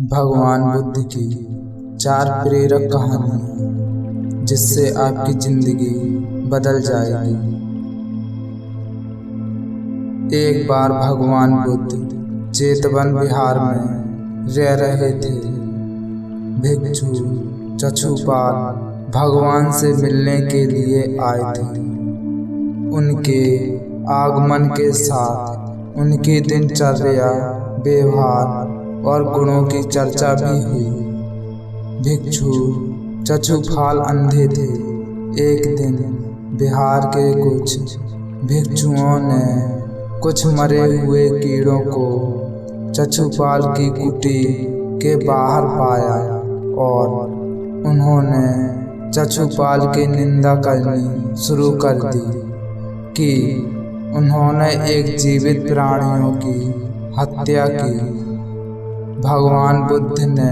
भगवान बुद्ध की 4 प्रेरक कहानियाँ जिससे आपकी जिंदगी बदल जाएगी। एक बार भगवान बुद्ध चेतवन विहार में रह रहे थे। भिक्षु चछुपाल भगवान से मिलने के लिए आए थे। उनके आगमन के साथ उनकी दिनचर्या, व्यवहार और गुणों की चर्चा भी हुई। भिक्षु चछुपाल अंधे थे। एक दिन बिहार के कुछ भिक्षुओं ने कुछ मरे हुए कीड़ों को चछुपाल की कुटी के बाहर पाया और उन्होंने चछुपाल की निंदा करनी शुरू कर दी कि उन्होंने एक जीवित प्राणियों की हत्या की। भगवान बुद्ध ने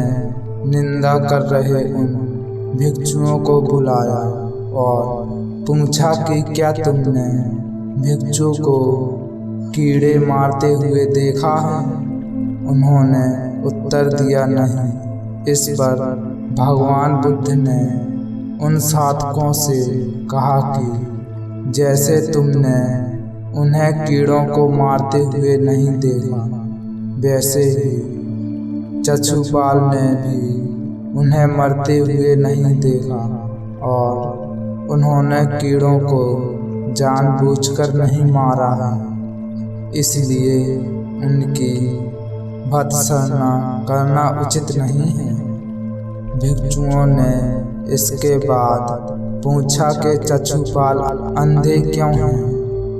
निंदा कर रहे उन भिक्षुओं को बुलाया और पूछा कि क्या तुमने भिक्षु को कीड़े मारते हुए देखा है? उन्होंने उत्तर दिया नहीं। इस पर भगवान बुद्ध ने उन साधकों से कहा कि जैसे तुमने उन्हें कीड़ों को मारते हुए नहीं देखा, वैसे ही चछुपाल ने भी उन्हें मरते हुए नहीं देखा और उन्होंने कीड़ों को जानबूझकर नहीं मारा है, इसलिए उनकी भत्सना करना उचित नहीं है। भिक्षुओं ने इसके बाद पूछा कि चछुपाल अंधे क्यों हैं?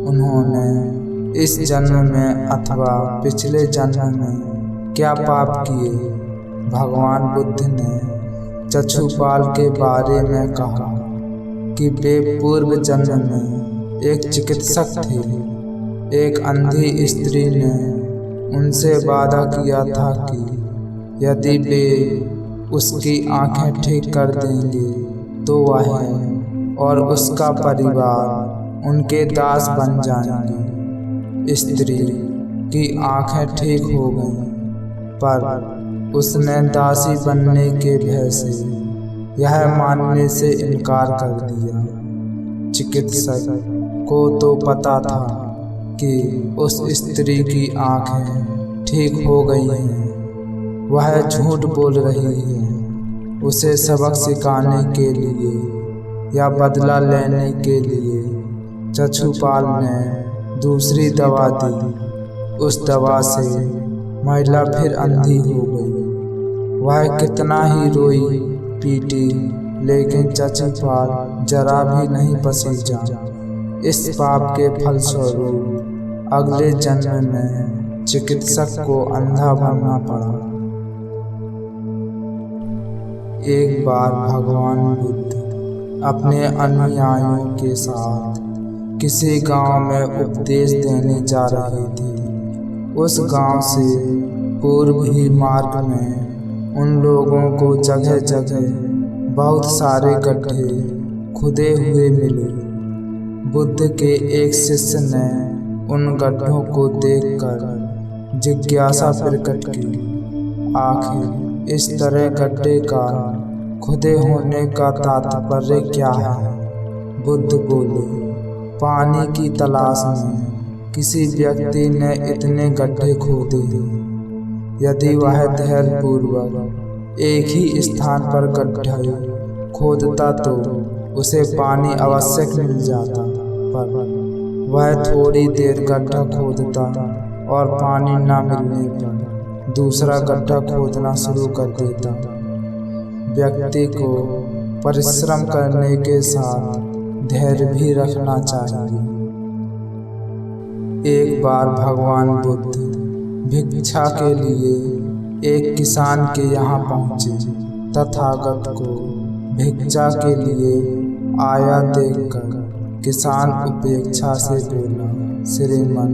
उन्होंने इस जन्म में अथवा पिछले जन्म में क्या पाप किए? भगवान बुद्ध ने चछुपाल के बारे में कहा कि वे पूर्व जन्म में एक चिकित्सक थे। एक अंधी स्त्री ने उनसे वादा किया था कि यदि वे उसकी आंखें ठीक कर देंगे तो वह और उसका परिवार उनके दास बन जाएंगे। स्त्री की आंखें ठीक हो गईं, पर उसने दासी बनने के भय से यह मानने से इनकार कर दिया। चिकित्सक को तो पता था कि उस स्त्री की आंखें ठीक हो गई हैं, वह झूठ बोल रही है। उसे सबक सिखाने के लिए या बदला लेने के लिए चछुपाल ने दूसरी दवा दी। उस दवा से महिला फिर अंधी हो गई। वह कितना ही रोई पीटी, लेकिन चछुपाल जरा भी नहीं पसीजा। इस पाप के फलस्वरूप अगले जन्म में चिकित्सक को अंधा बनना पड़ा। एक बार भगवान बुद्ध अपने अनुयायियों के साथ किसी गांव में उपदेश देने जा रहे थे। उस गांव से पूर्व ही मार्ग में उन लोगों को जगह जगह बहुत सारे गड्ढे खुदे हुए मिले। बुद्ध के एक शिष्य ने उन गड्ढों को देखकर जिज्ञासा प्रकट की, आखिर इस तरह गड्ढे का खुदे होने का तात्पर्य क्या है? बुद्ध बोले, पानी की तलाश में किसी व्यक्ति ने इतने गड्ढे खोदे हैं। यदि वह धैर्यपूर्वक एक ही स्थान पर गड्ढे खोदता तो उसे पानी आवश्यक मिल जाता, पर वह थोड़ी देर गड्ढा खोदता और पानी न मिलने पर दूसरा गड्ढा खोदना शुरू कर देता। व्यक्ति को परिश्रम करने के साथ धैर्य भी रखना चाहिए। एक बार भगवान बुद्ध भिक्षा के लिए एक किसान के यहाँ पहुँचे। तथागत को भिक्षा के लिए आया देखकर किसान उपेक्षा से बोला, श्रीमन,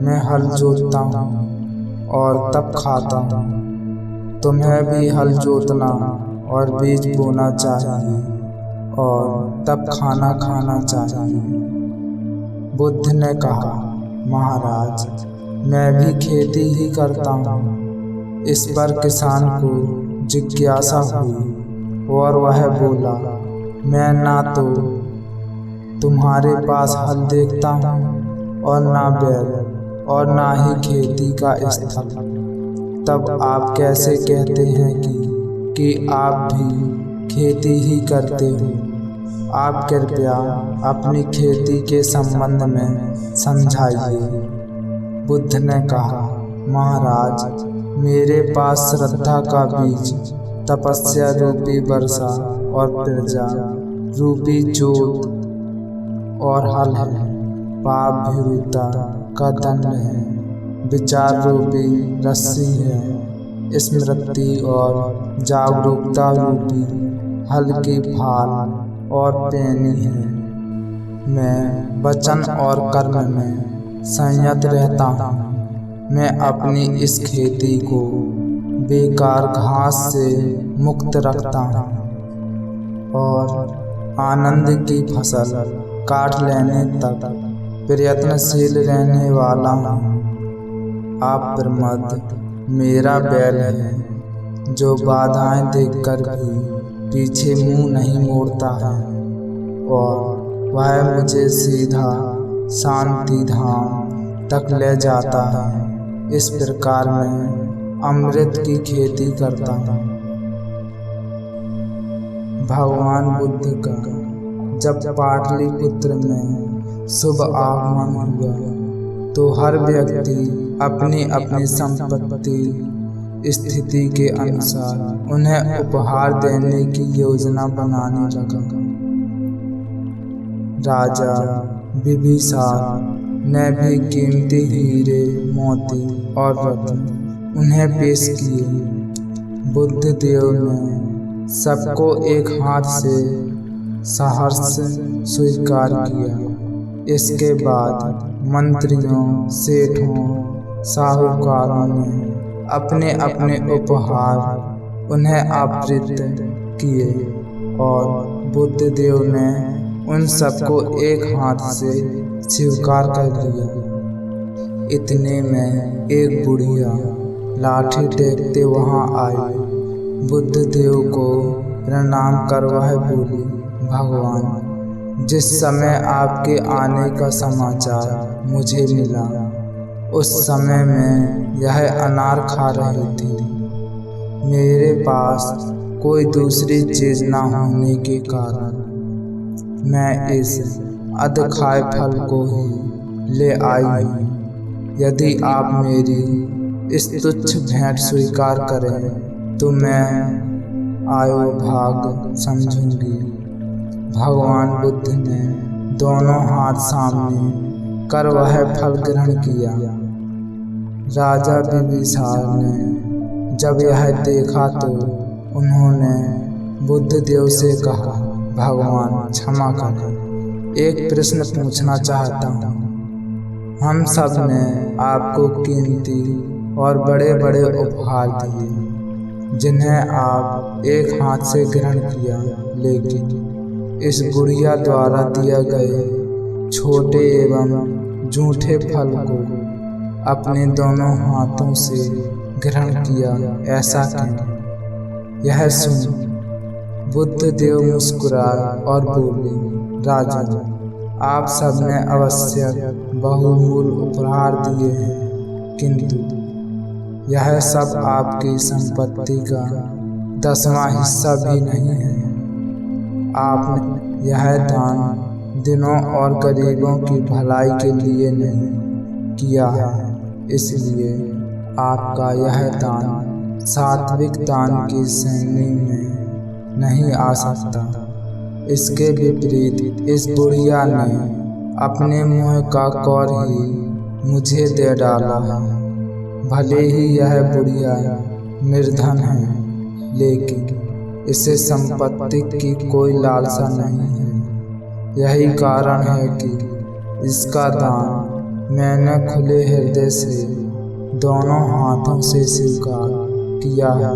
मैं हल जोतता हूँ और तब खाता हूँ। तुम्हें भी हल जोतना और बीज बोना चाहिए और तब खाना खाना चाहिए। बुद्ध ने कहा, महाराज, मैं भी खेती ही करता हूँ इस पर किसान को जिज्ञासा हुई और वह बोला, मैं ना तो तुम्हारे पास हल देखता हूँ और ना बैल और ना ही खेती का स्थल, तब आप कैसे कहते हैं कि आप भी खेती ही करते हो? आप कृपया अपनी खेती के संबंध में समझाइए। बुद्ध ने कहा, महाराज, मेरे पास श्रद्धा का बीज, तपस्या रूपी वर्षा और प्रजा रूपी जोत और हल है, पाप भीरुता का दंड है, विचार रूपी रस्सी है, स्मृति और जागरूकता रूपी हल्की फाल और पैनी है। मैं वचन और कर्म में संयत रहता हूँ। मैं अपनी इस खेती को बेकार घास से मुक्त रखता हूँ और आनंद की फसल काट लेने तक प्रयत्नशील रहने वाला हूँ। आप प्रमद मेरा बैल है, जो बाधाएं देखकर भी पीछे मुंह नहीं मोड़ता है, और वह मुझे सीधा शांति धाम तक ले जाता है। इस प्रकार मैं अमृत की खेती करता हूँ। भगवान बुद्ध का जब पाटलिपुत्र में शुभ आगमन हुआ तो हर व्यक्ति अपनी अपनी संपत्ति स्थिति के अनुसार उन्हें उपहार देने की योजना बनाने लगा। राजा बिंबिसार ने भी कीमती हीरे, मोती और रत्न उन्हें पेश किए। बुद्ध देव ने सबको एक हाथ से सहर्ष स्वीकार किया। इसके बाद मंत्रियों, सेठों, साहूकारों ने अपने अपने उपहार उन्हें अर्पित किए और बुद्ध देव ने उन सबको एक हाथ से स्वीकार कर लिया। इतने में एक बुढ़िया लाठी टेकते वहां आई। बुद्ध देव को प्रणाम कर वह बोली, भगवान, जिस समय आपके आने का समाचार मुझे मिला उस समय में यह अनार खा रही थी। मेरे पास कोई दूसरी चीज न होने के कारण मैं इस अधखाए फल को ही ले आई हूँ। यदि आप मेरी इस तुच्छ भेंट स्वीकार करें तो मैं आयो भाग समझूंगी। भगवान बुद्ध ने दोनों हाथ सामने कर वह फल ग्रहण किया। राजा बिंबिसार ने जब यह देखा तो उन्होंने बुद्ध देव से कहा, भगवान क्षमा करें, एक प्रश्न पूछना चाहता हूँ। हम सब ने आपको कीमती और बड़े बड़े उपहार दिए जिन्हें आप एक हाथ से ग्रहण किया, लेकिन इस बुढ़िया द्वारा दिए गए छोटे एवं जूठे फल को अपने दोनों हाथों से ग्रहण किया, ऐसा क्यों? यह सुन बुद्ध देव मुस्कुराए और बोले, राजा, आप सबने अवश्य बहुमूल्य उपहार दिए हैं, किंतु यह सब आपकी संपत्ति का 10वां हिस्सा भी नहीं है। आपने यह दान दिनों और गरीबों की भलाई के लिए नहीं किया है, इसलिए आपका यह दान सात्विक दान की श्रेणी में नहीं आ सकता। इसके विपरीत इस बुढ़िया ने अपने मुंह का कौर ही मुझे दे डाला है। भले ही यह बुढ़िया निर्धन है, लेकिन इसे संपत्ति की कोई लालसा नहीं है। यही कारण है कि इसका दान मैंने खुले हृदय से दोनों हाथों से स्वीकार किया है।